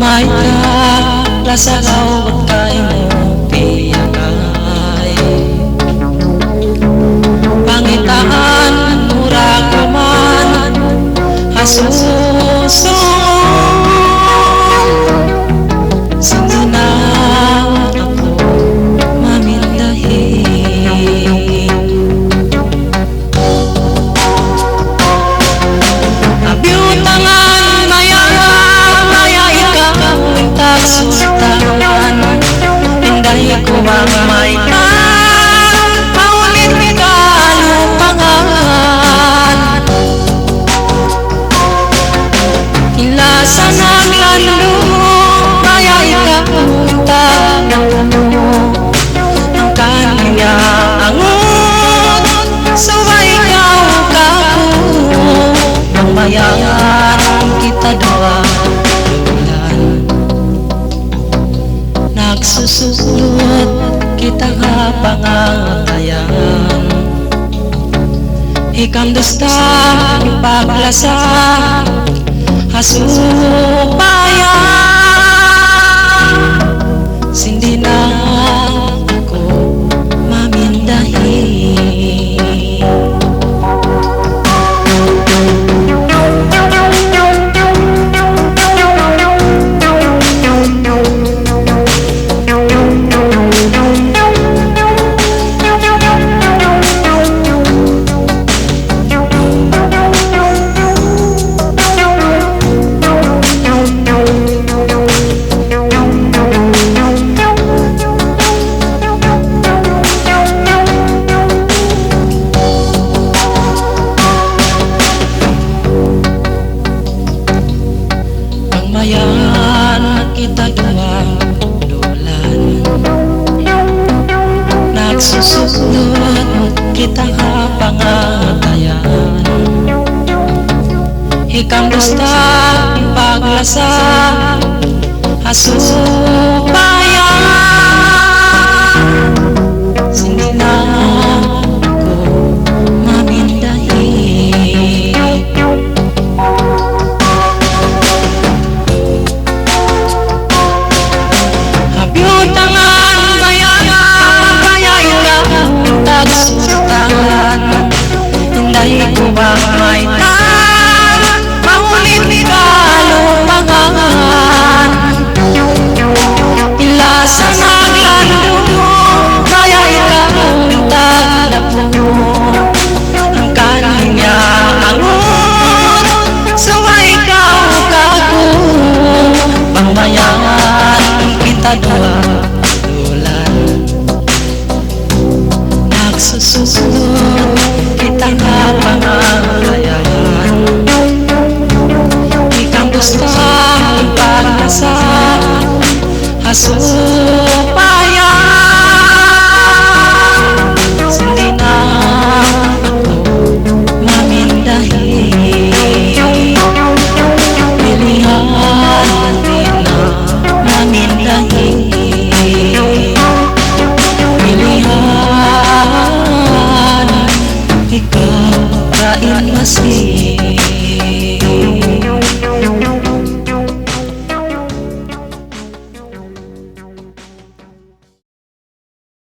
May lasagaw at kayo piyakay Pangitaan murag man hasuso Sindi na ako mamindahi Abyutangan maya ikaw tagsultan Pinday ko ang may paulit ka lupangan Ilasa ng lalo maya ikaw tagno Ang kanya angot suway ikaw kako Ang mayangan kita dua Nagsusulot kita nga pangatayan Ikam dusta ipaglasa hasubayan Sindi na ako mamindahi Mayan kita dua dolan Nagsusulot kita nga pangatayan Ikang gusta ipaglasa hasubayan Sindi na ako mamindahi Hinday ko ba may paulit ka lupangan Ilasa ng lalo kaya ikaw taglapo Ang kanya angot suway ikaw kako Pangmayangan kita dua Nagsusulot kita nga pangalayan Ikang gusto ipaglasa hasupa